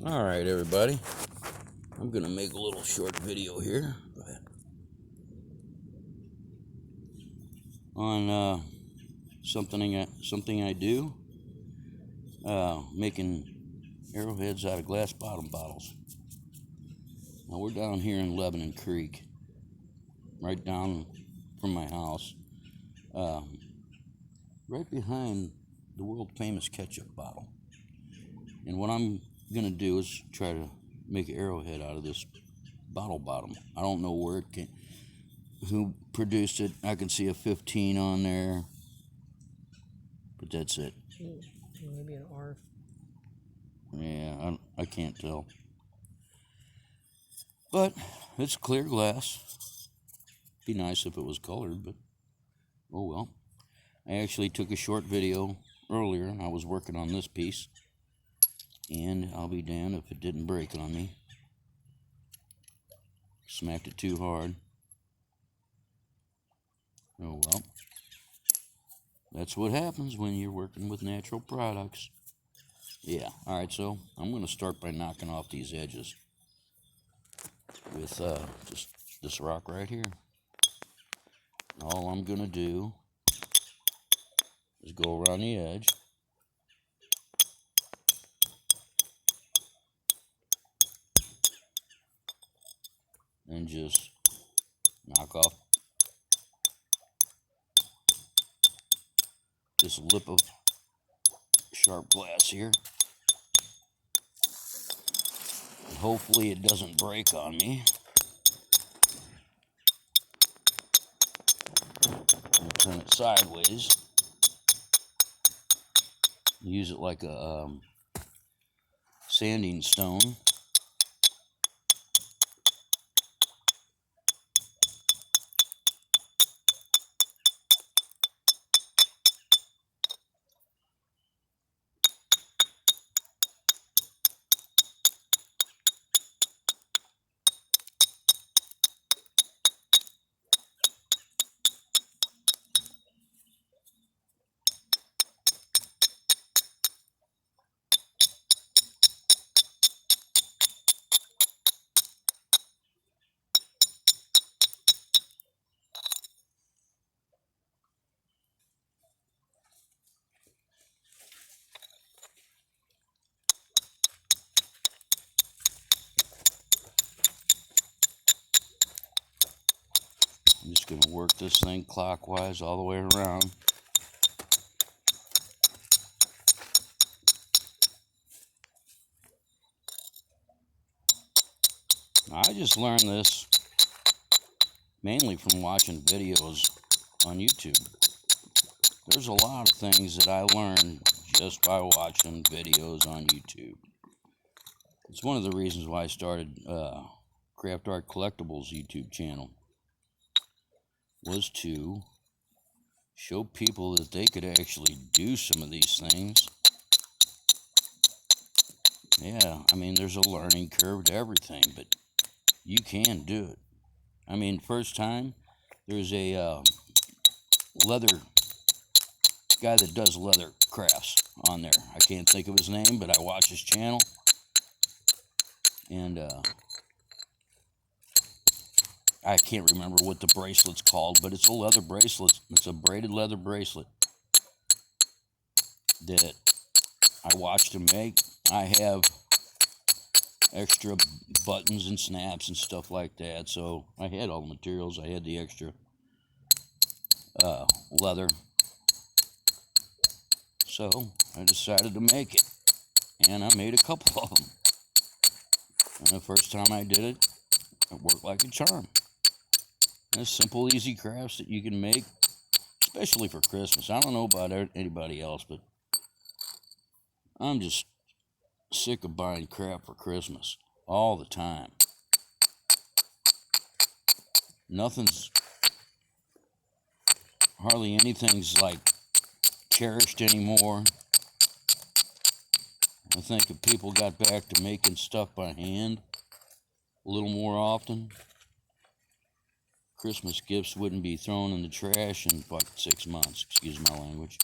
Alright, everybody. I'm going to make a little short video here on something I do, making arrowheads out of glass bottom bottles. Now, we're down here in Lebanon Creek, right down from my house, right behind the world famous ketchup bottle. And what I'm going to do is try to make an arrowhead out of this bottle bottom. I don't know where it came, who produced it. I can see a 15 on there, but that's it. Maybe an R. Yeah, I can't tell. But it's clear glass. Be nice if it was colored, but oh well. I actually took a short video earlier, and I was working on this piece, and I'll be damned if it didn't break on me. Smacked it too hard. Oh well. That's what happens when you're working with natural products. Yeah, alright, so I'm going to start by knocking off these edges with just this rock right here. All I'm going to do is go around the edge. And just knock off this lip of sharp glass here. And hopefully it doesn't break on me. I'll turn it sideways. Use it like a sanding stone. I'm just going to work this thing clockwise all the way around. I just learned this mainly from watching videos on YouTube. There's a lot of things that I learned just by watching videos on YouTube. It's one of the reasons why I started Craft Art Collectibles YouTube channel, was to show people that they could actually do some of these things. Yeah, I mean, there's a learning curve to everything, but you can do it. I mean, first time, there's a leather guy that does leather crafts on there. I can't think of his name, but I watch his channel. And I can't remember what the bracelet's called, but it's a leather bracelet. It's a braided leather bracelet that I watched him make. I have extra buttons and snaps and stuff like that, so I had all the materials. I had the extra leather, so I decided to make it, and I made a couple of them. And the first time I did it, it worked like a charm. And it's simple, easy crafts that you can make, especially for Christmas. I don't know about anybody else, but I'm just sick of buying crap for Christmas all the time. Hardly anything's like cherished anymore. I think if people got back to making stuff by hand a little more often, Christmas gifts wouldn't be thrown in the trash in about 6 months. Excuse my language.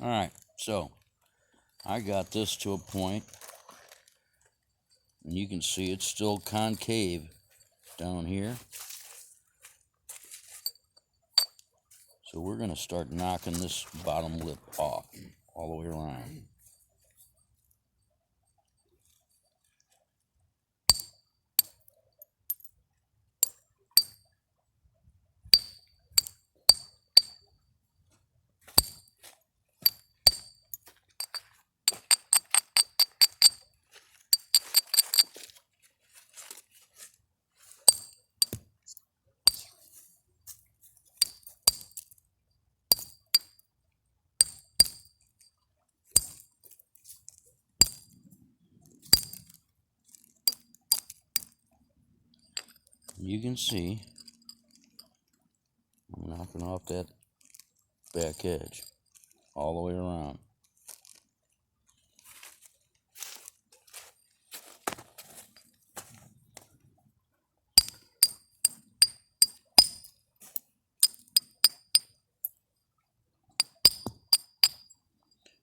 All right, so I got this to a point, and you can see it's still concave down here. So we're going to start knocking this bottom lip off all the way around. You can see I'm knocking off that back edge all the way around.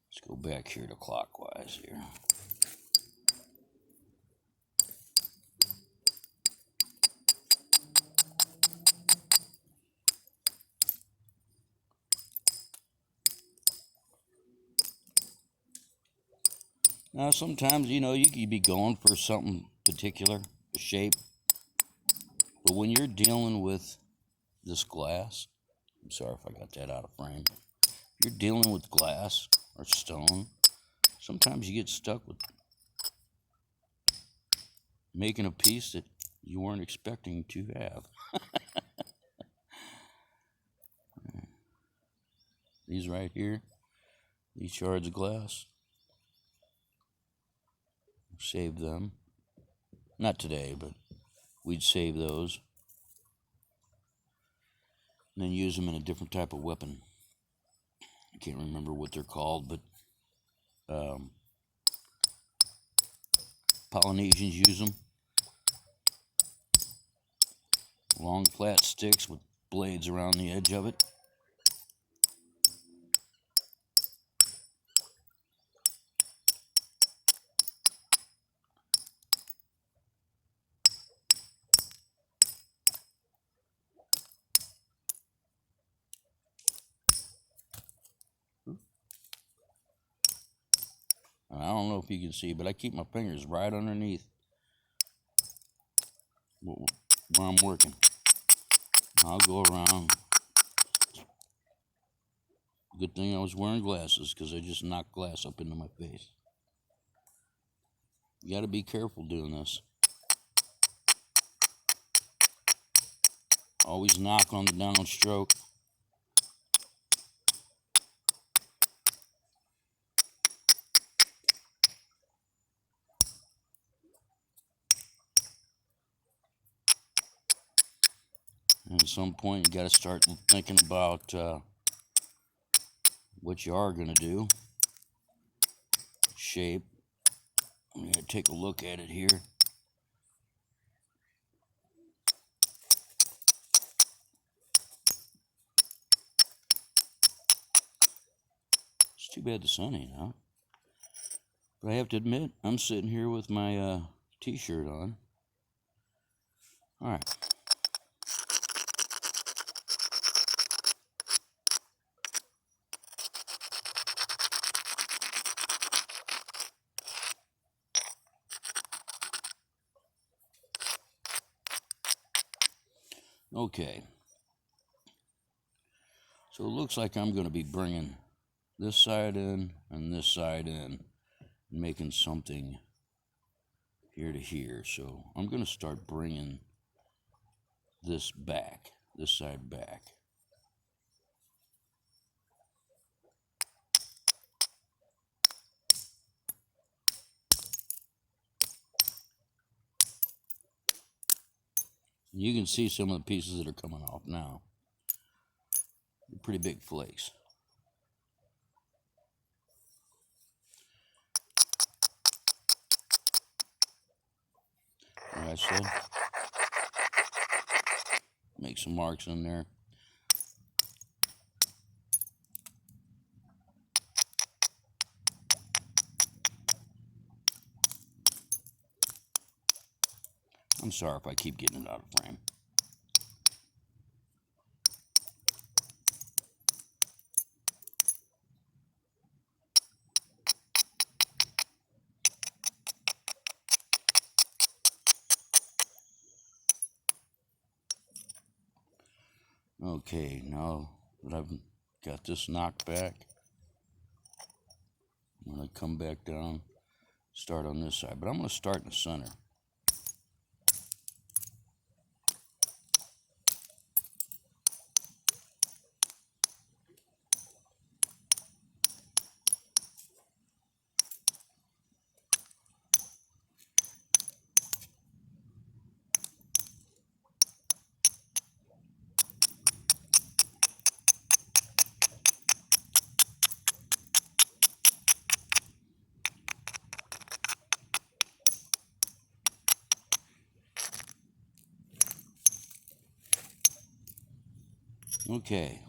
Let's go back here to clockwise here. Now sometimes, you know, you could be going for something particular, a shape, but when you're dealing with this glass, I'm sorry if I got that out of frame. You're dealing with glass or stone, sometimes you get stuck with making a piece that you weren't expecting to have. These right here, these shards of glass, save them. Not today, but we'd save those and then use them in a different type of weapon. I can't remember what they're called, but Polynesians use them. Long flat sticks with blades around the edge of it. I don't know if you can see, but I keep my fingers right underneath where I'm working. I'll go around. Good thing I was wearing glasses because I just knocked glass up into my face. You got to be careful doing this. Always knock on the downstroke. And at some point, you got to start thinking about what you are going to do. Shape. I'm going to take a look at it here. It's too bad the sun ain't out. But I have to admit, I'm sitting here with my t-shirt on. All right. Okay. So it looks like I'm going to be bringing this side in and this side in, making something here to here. So I'm going to start bringing this back, this side back. You can see some of the pieces that are coming off now. They're pretty big flakes. Like I said, make some marks in there. I'm sorry if I keep getting it out of frame. Okay, now that I've got this knocked back, I'm going to come back down, start on this side, but I'm going to start in the center. Okay,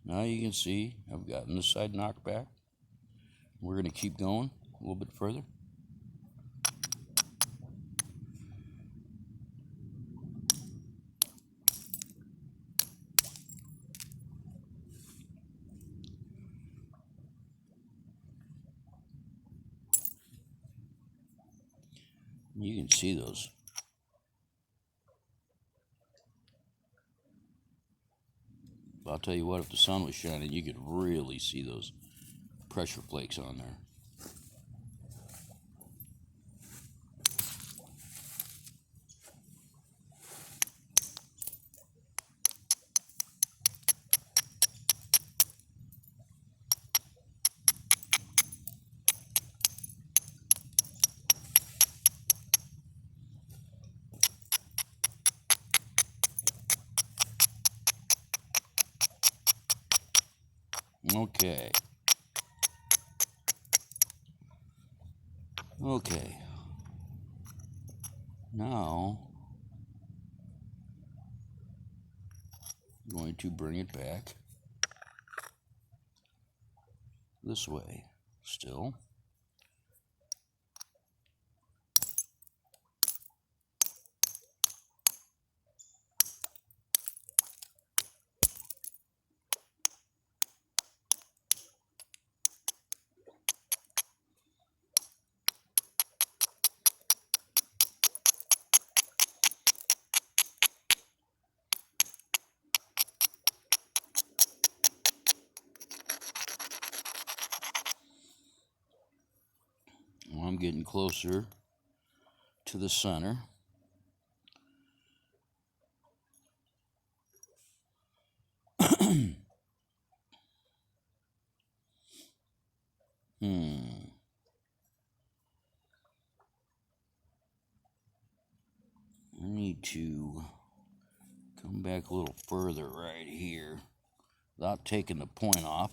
now you can see I've gotten this side knocked back. We're going to keep going a little bit further. You can see those. I'll tell you what, if the sun was shining, you could really see those pressure flakes on there. Okay. Okay. Now, I'm going to bring it back this way still. Well, I'm getting closer to the center. I need to come back a little further right here without taking the point off.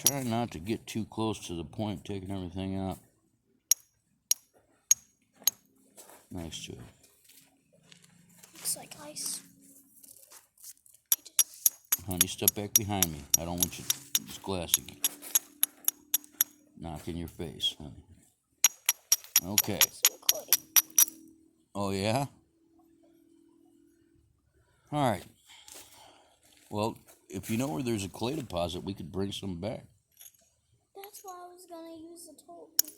Try not to get too close to the point, taking everything out. Nice to it. Looks like ice. Honey, step back behind me. I don't want you, this glass to knock in your face, honey. Okay. Oh, yeah? All right. Well, if you know where there's a clay deposit, we could bring some back. That's why I was gonna use the toilet paper.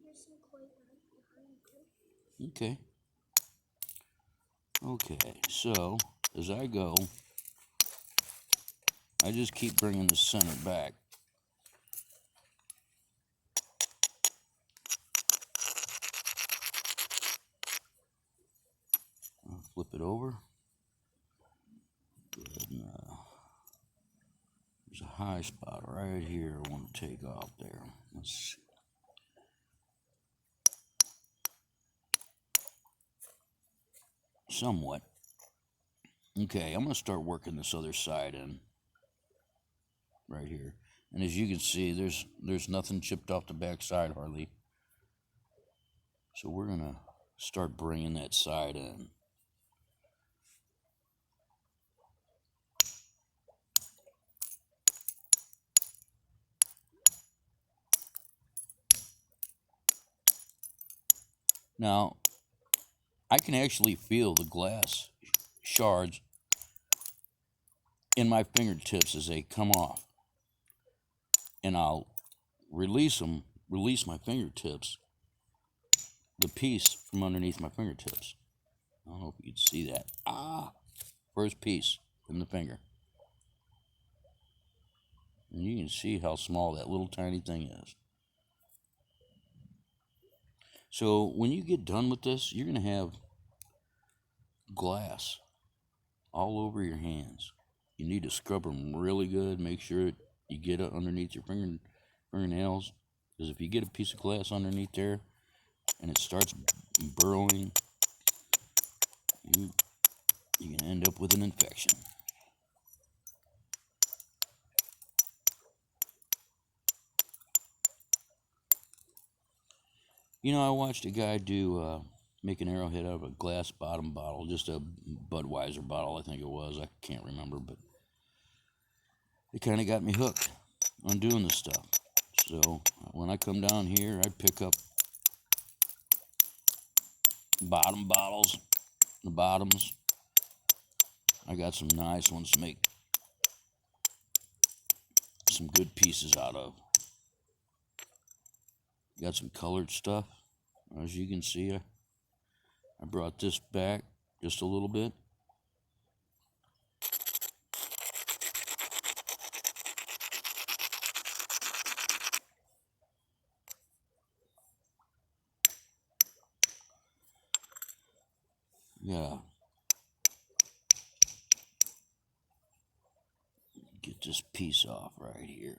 There's some clay right behind you. Okay. Okay, so as I go, I just keep bringing the center back. I'll flip it over. Go high spot right here I want to take off there. Let's see. Somewhat. Okay, I'm going to start working this other side in right here. And as you can see, there's nothing chipped off the back side hardly. So we're going to start bringing that side in. Now, I can actually feel the glass shards in my fingertips as they come off. And I'll release my fingertips, the piece from underneath my fingertips. I don't know if you can see that. First piece from the finger. And you can see how small that little tiny thing is. So when you get done with this, you're going to have glass all over your hands. You need to scrub them really good. Make sure you get it underneath your fingernails. Because if you get a piece of glass underneath there and it starts burrowing, you can end up with an infection. You know, I watched a guy make an Arrowhead out of a glass bottom bottle, just a Budweiser bottle, I think it was. I can't remember, but it kind of got me hooked on doing this stuff. So when I come down here, I pick up bottom bottles, the bottoms. I got some nice ones to make some good pieces out of. Got some colored stuff. As you can see, I brought this back just a little bit. Yeah. Get this piece off right here.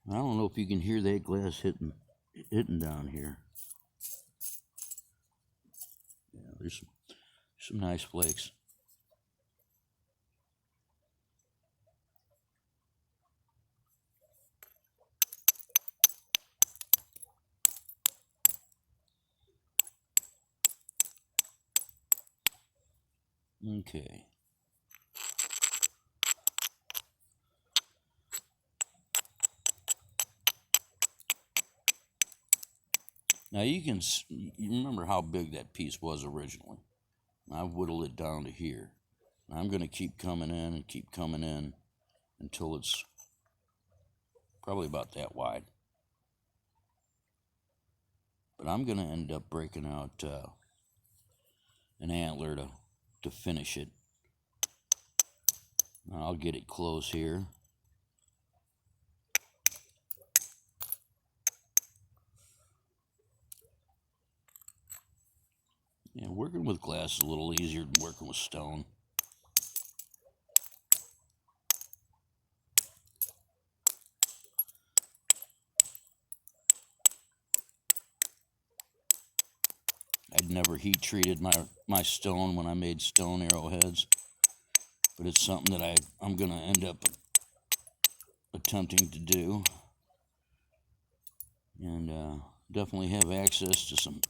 I don't know if you can hear that glass hitting down here. Yeah, there's some nice flakes. Okay. Now you remember how big that piece was originally. I've whittled it down to here. I'm going to keep coming in and keep coming in until it's probably about that wide. But I'm going to end up breaking out an antler to finish it. I'll get it close here. Yeah, working with glass is a little easier than working with stone. I'd never heat treated my stone when I made stone arrowheads, but it's something that I'm going to end up attempting to do, and definitely have access to some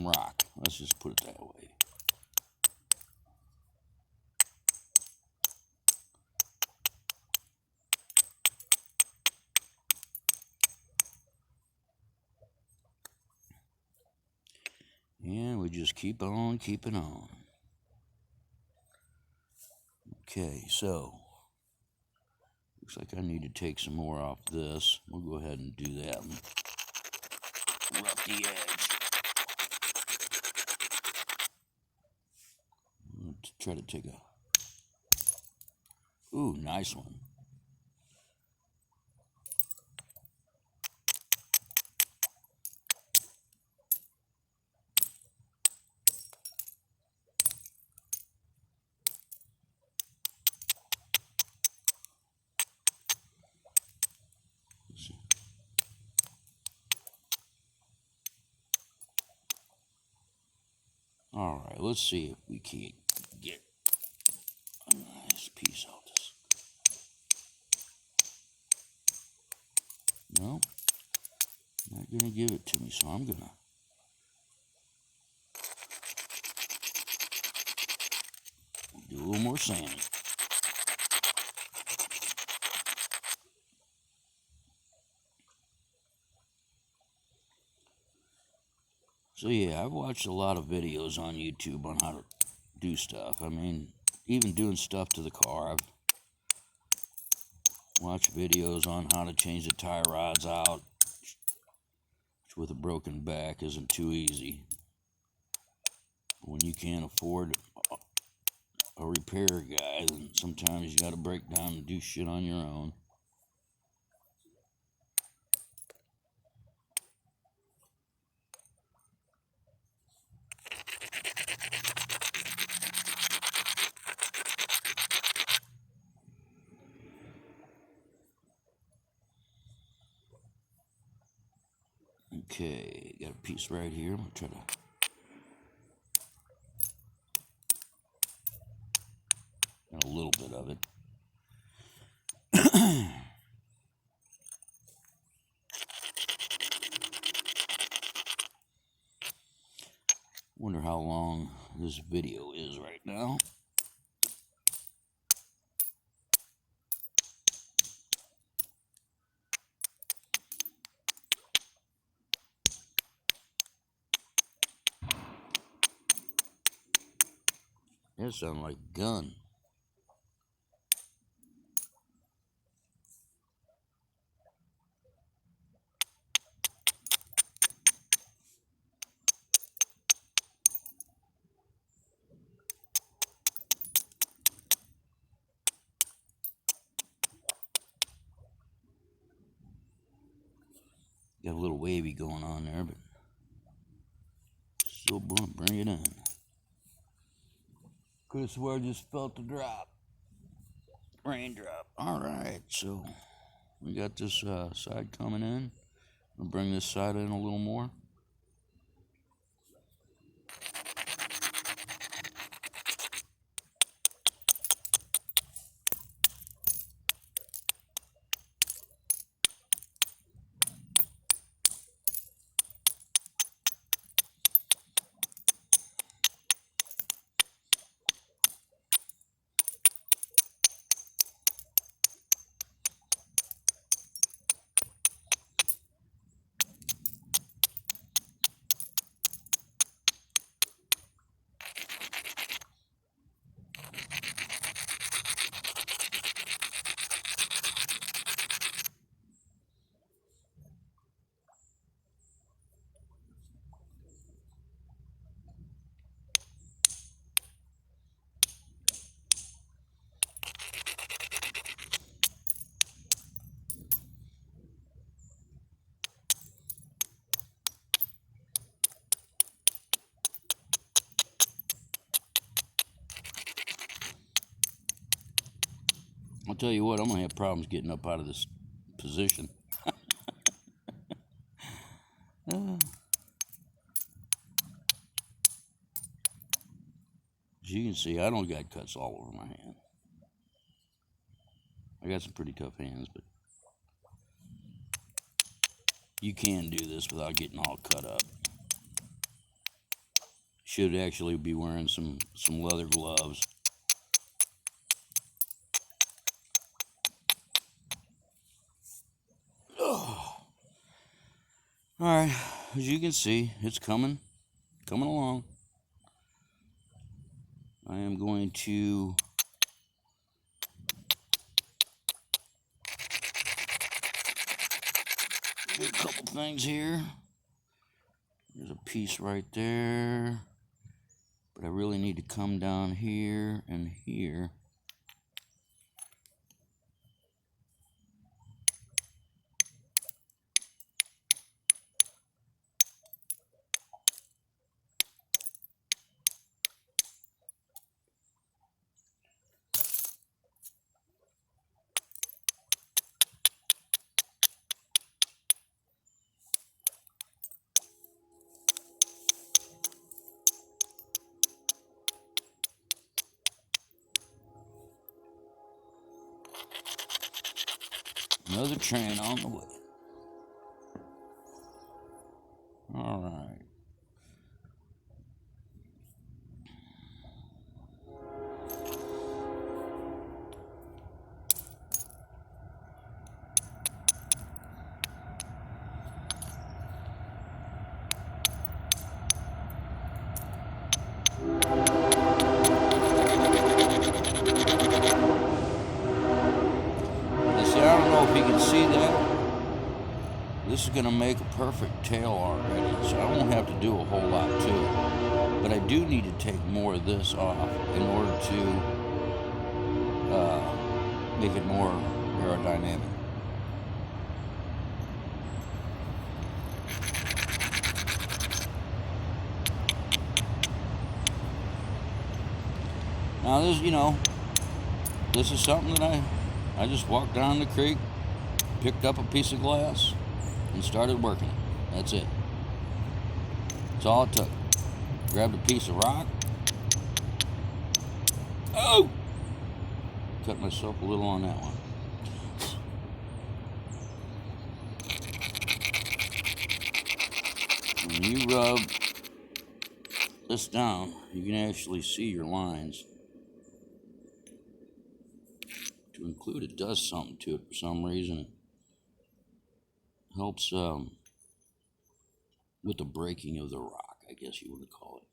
rock. Let's just put it that way. And we just keep on keeping on. Okay, so looks like I need to take some more off this. We'll go ahead and do that and rough the edge. Let's try to take a Ooh, nice one. All right, let's see if we can't get a nice piece out of this. No, not gonna give it to me, so I'm gonna do a little more sanding. So yeah, I've watched a lot of videos on YouTube on how to do stuff. I mean, even doing stuff to the car. I've watched videos on how to change the tie rods out, which with a broken back isn't too easy. When you can't afford a repair guy, then sometimes you gotta break down and do shit on your own. Okay, got a piece right here. I'm gonna try to get a little bit of it. Wonder how long this video is right now. That sounds like a gun. Got a little wavy going on there, but still gonna bring it in. Could have swore I just felt the drop. Raindrop. Alright, so we got this side coming in. I'll bring this side in a little more. I'll tell you what, I'm gonna have problems getting up out of this position. As you can see, I don't got cuts all over my hand. I got some pretty tough hands, but you can do this without getting all cut up. Should actually be wearing some leather gloves. Alright, as you can see, it's coming along. I am going to do a couple things here. There's a piece right there, but I really need to come down here and here train on the way. All right. See, I don't know if you can see that. This is going to make a perfect tail already, so I won't have to do a whole lot to it. But I do need to take more of this off in order to make it more aerodynamic. Now this, this is something that I just walked down the creek, picked up a piece of glass, and started working it. That's it. That's all it took. Grabbed a piece of rock. Oh! Cut myself a little on that one. When you rub this down, you can actually see your lines. To include it does something to it for some reason. It helps with the breaking of the rock, I guess you would call it.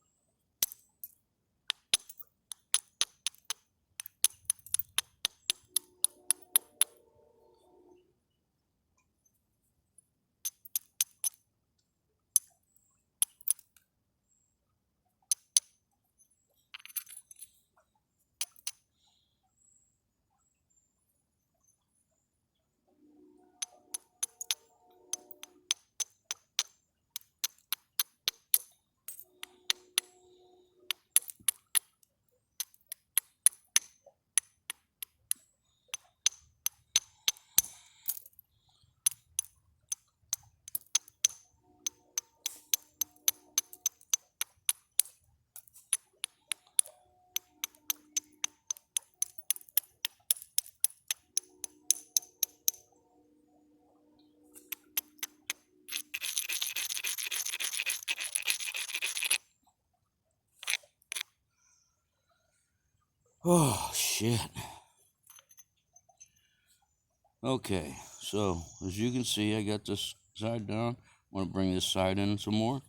Oh, shit. Okay, so as you can see, I got this side down. I want to bring this side in some more.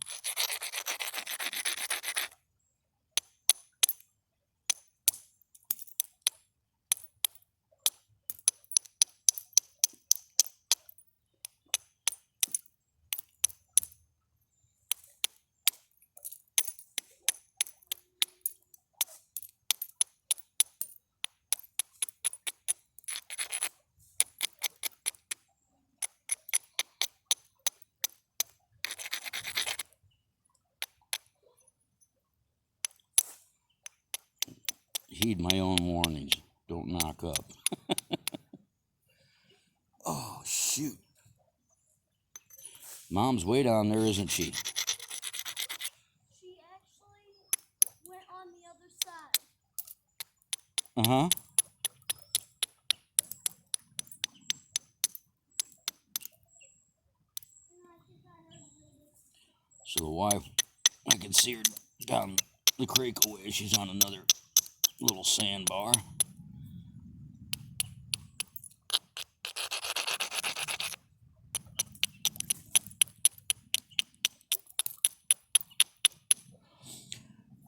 Heed my own warnings. Don't knock up. Oh, shoot. Mom's way down there, isn't she? She actually went on the other side. Uh-huh. So the wife, I can see her down the creek away. She's on another little sandbar.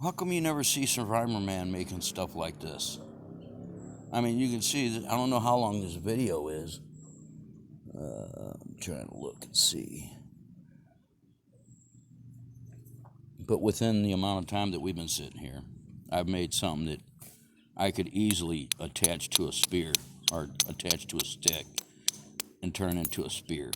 How come you never see Survivor Man making stuff like this? I mean, you can see that. I don't know how long this video is. I'm trying to look and see. But within the amount of time that we've been sitting here, I've made something that I could easily attach to a spear or attach to a stick and turn into a spear.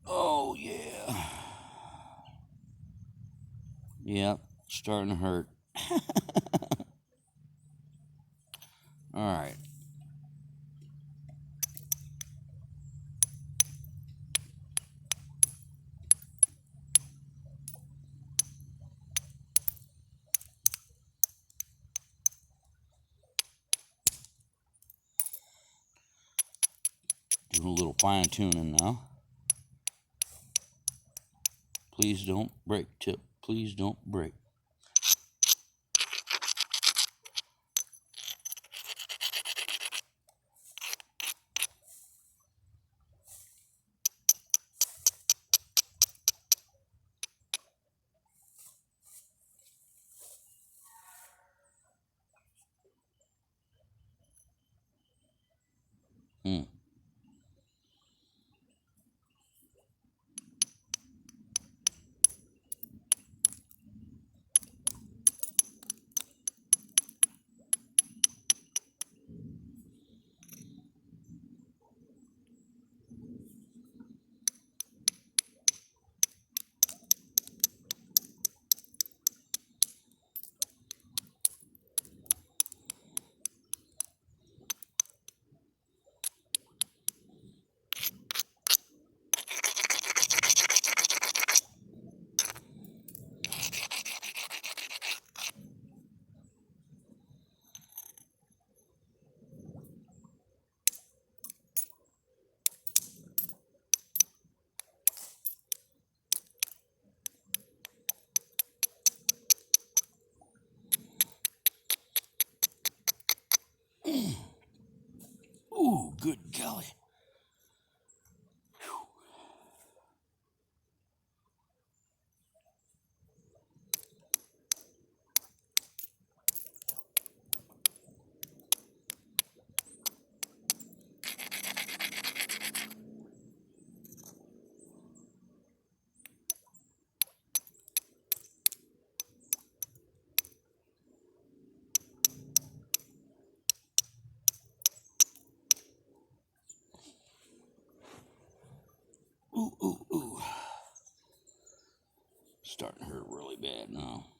Oh, yeah. Yep, starting to hurt. All right. Doing a little fine tuning now. Please don't break, tip. Please don't break. Ooh, good golly. Ooh, ooh, ooh. Starting to hurt really bad now.